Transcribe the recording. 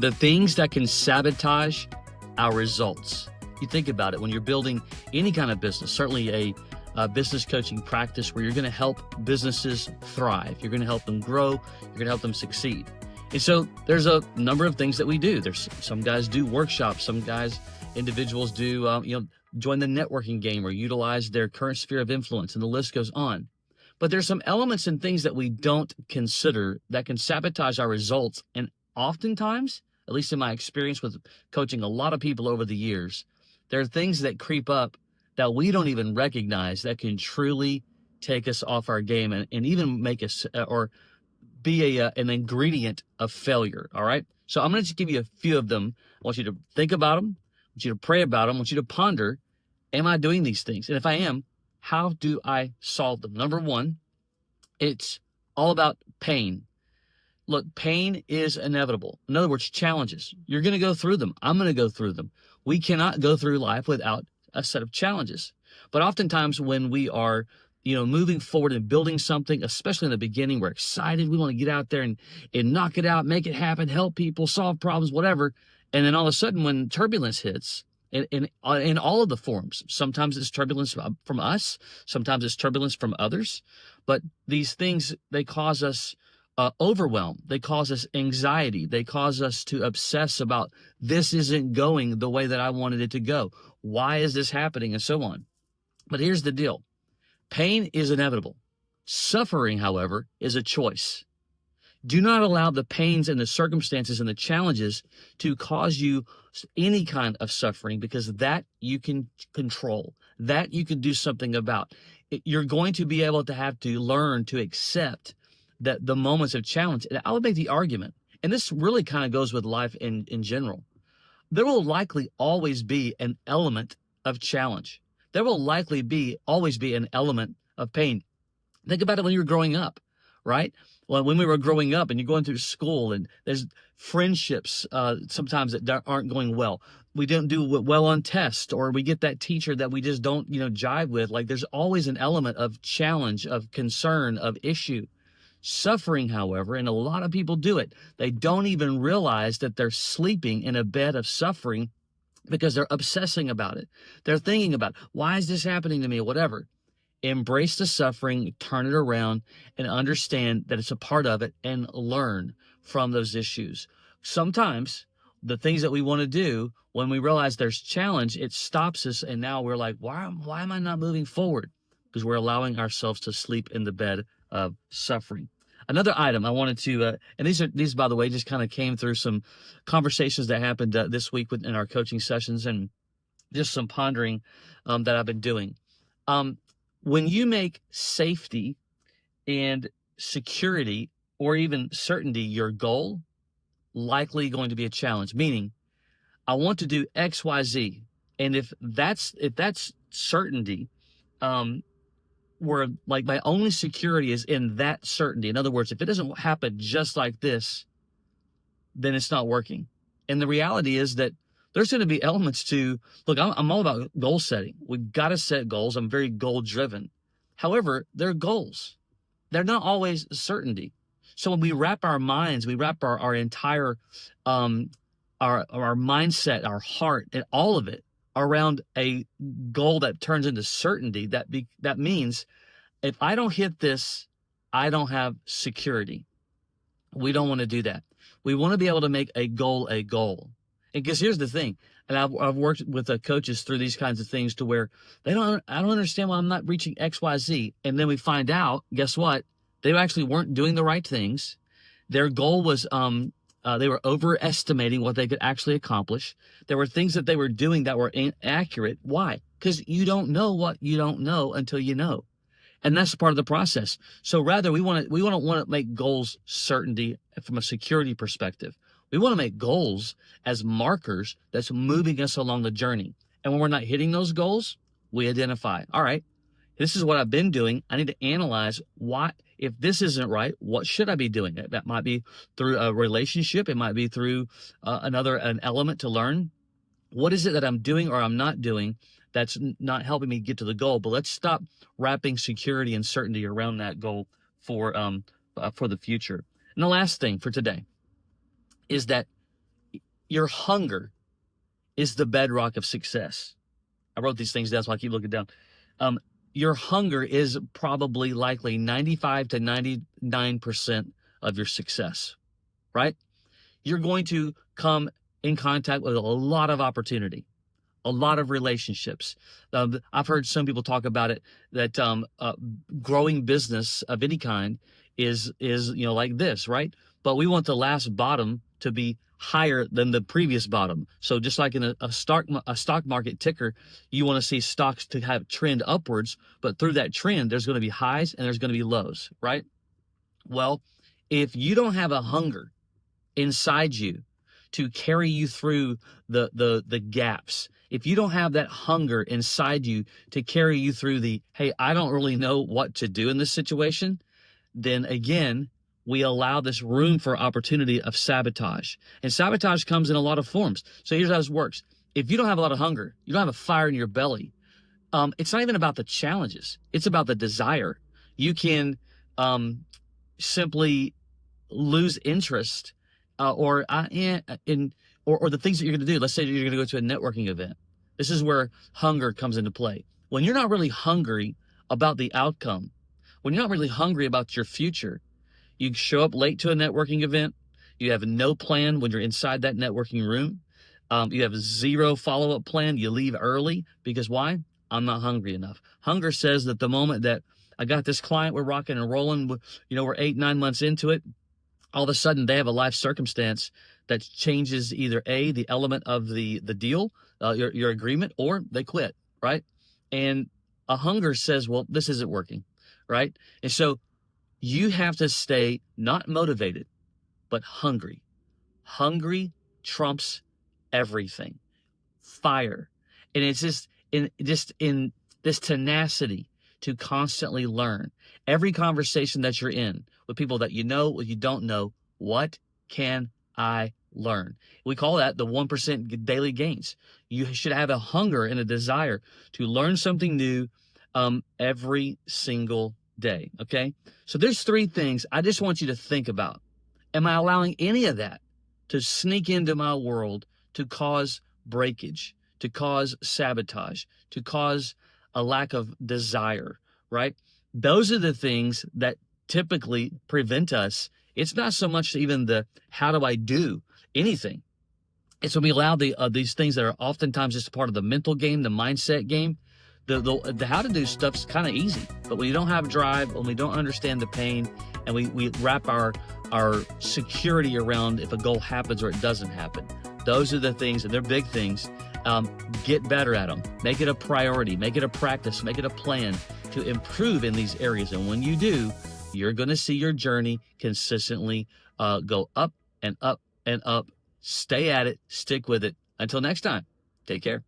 The things that can sabotage our results. You think about it when you're building any kind of business, certainly a business coaching practice where you're going to help businesses thrive. You're going to help them grow. You're going to help them succeed. And so there's a number of things that we do. There's some guys do workshops. Some guys, individuals do, join the networking game or utilize their current sphere of influence, and the list goes on. But there's some elements and things that we don't consider that can sabotage our results. And oftentimes, at least in my experience with coaching a lot of people over the years, there are things that creep up that we don't even recognize that can truly take us off our game and even make us or be an ingredient of failure. All right. So I'm going to just give you a few of them. I want you to think about them. I want you to pray about them. I want you to ponder, am I doing these things? And if I am, how do I solve them? Number one, it's all about pain. Look, pain is inevitable. In other words, challenges. You're going to go through them. I'm going to go through them. We cannot go through life without a set of challenges. But oftentimes when we are moving forward and building something, especially in the beginning, we're excited. We want to get out there and knock it out, make it happen, help people, solve problems, whatever. And then all of a sudden when turbulence hits in all of the forms, sometimes it's turbulence from us, sometimes it's turbulence from others. But these things, they cause us overwhelm. They cause us anxiety. They cause us to obsess about this isn't going the way that I wanted it to go. Why is this happening? And so on. But here's the deal. Pain is inevitable. Suffering, however, is a choice. Do not allow the pains and the circumstances and the challenges to cause you any kind of suffering, because that you can control, that you can do something about. You're going to be able to have to learn to accept that the moments of challenge. And I would make the argument, and this really kind of goes with life in general, there will likely always be an element of challenge. There will likely always be an element of pain. Think about it when you were growing up, right? Well, when we were growing up and you're going through school and there's friendships sometimes that aren't going well. We don't do well on tests, or we get that teacher that we just don't, jive with. Like, there's always an element of challenge, of concern, of issue. Suffering, however, and a lot of people do it, they don't even realize that they're sleeping in a bed of suffering because they're obsessing about it. They're thinking about, why is this happening to me, or whatever. Embrace the suffering, turn it around, and understand that it's a part of it, and learn from those issues. Sometimes the things that we want to do, when we realize there's challenge, it stops us, and now we're like, why am I not moving forward? Because we're allowing ourselves to sleep in the bed of suffering. Another item I wanted to, and these by the way, just kind of came through some conversations that happened this week in our coaching sessions, and just some pondering that I've been doing. When you make safety and security, or even certainty, your goal, likely going to be a challenge. Meaning, I want to do X, Y, Z, and if that's certainty, where like my only security is in that certainty. In other words, if it doesn't happen just like this, then it's not working. And the reality is that there's going to be elements to, look, I'm all about goal setting. We've got to set goals. I'm very goal driven. However, they're goals. They're not always certainty. So when we wrap our minds, we wrap our entire, our mindset, our heart, and all of it around a goal that turns into certainty, that means if I don't hit this, I don't have security. We don't want to do that. We want to be able to make a goal a goal. And because here's the thing, and I've worked with coaches through these kinds of things to where I don't understand why I'm not reaching X, Y, Z. And then we find out, guess what? They actually weren't doing the right things. Their goal was, they were overestimating what they could actually accomplish. There were things that they were doing that were inaccurate. Why? Because you don't know what you don't know until you know. And that's part of the process. So rather, we want to make goals certainty from a security perspective. We want to make goals as markers that's moving us along the journey. And when we're not hitting those goals, we identify, all right, this is what I've been doing. I need to analyze if this isn't right, what should I be doing? That might be through a relationship. It might be through an element to learn. What is it that I'm doing or I'm not doing that's not helping me get to the goal? But let's stop wrapping security and certainty around that goal for the future. And the last thing for today is that your hunger is the bedrock of success. I wrote these things down, so I keep looking down. Um, your hunger is probably likely 95 to 99% of your success, right? You're going to come in contact with a lot of opportunity, a lot of relationships. I've heard some people talk about it that growing business of any kind is like this, right? But we want the last bottom to be higher than the previous bottom. So just like in a stock market ticker, you want to see stocks to have trend upwards, but through that trend, there's going to be highs and there's going to be lows, right? Well, if you don't have a hunger inside you to carry you through the gaps, if you don't have that hunger inside you to carry you through the, hey, I don't really know what to do in this situation, then again, we allow this room for opportunity of sabotage. And sabotage comes in a lot of forms. So here's how this works. If you don't have a lot of hunger, you don't have a fire in your belly, it's not even about the challenges. It's about the desire. You can simply lose interest or the things that you're going to do. Let's say you're going to go to a networking event. This is where hunger comes into play. When you're not really hungry about the outcome, when you're not really hungry about your future, you show up late to a networking event. You have no plan when you're inside that networking room. You have zero follow-up plan. You leave early because why? I'm not hungry enough. Hunger says that the moment that I got this client, we're rocking and rolling, we're 8-9 months into it, all of a sudden they have a life circumstance that changes either the element of the deal, your agreement, or they quit, right? And a hunger says, well, this isn't working, right? And so you have to stay not motivated, but hungry. Hungry trumps everything. Fire. And it's in this tenacity to constantly learn. Every conversation that you're in with people that you know, what you don't know, what can I learn? We call that the 1% daily gains. You should have a hunger and a desire to learn something new every single day. Okay. So there's 3 things I just want you to think about. Am I allowing any of that to sneak into my world to cause breakage, to cause sabotage, to cause a lack of desire, right? Those are the things that typically prevent us. It's not so much even the how do I do anything. It's when we allow these things that are oftentimes just part of the mental game, the mindset game. The how to do stuff's kind of easy, but when you don't have drive, when we don't understand the pain, and we wrap our security around if a goal happens or it doesn't happen, those are the things, and they're big things. Get better at them. Make it a priority. Make it a practice. Make it a plan to improve in these areas. And when you do, you're going to see your journey consistently go up and up and up. Stay at it. Stick with it. Until next time, take care.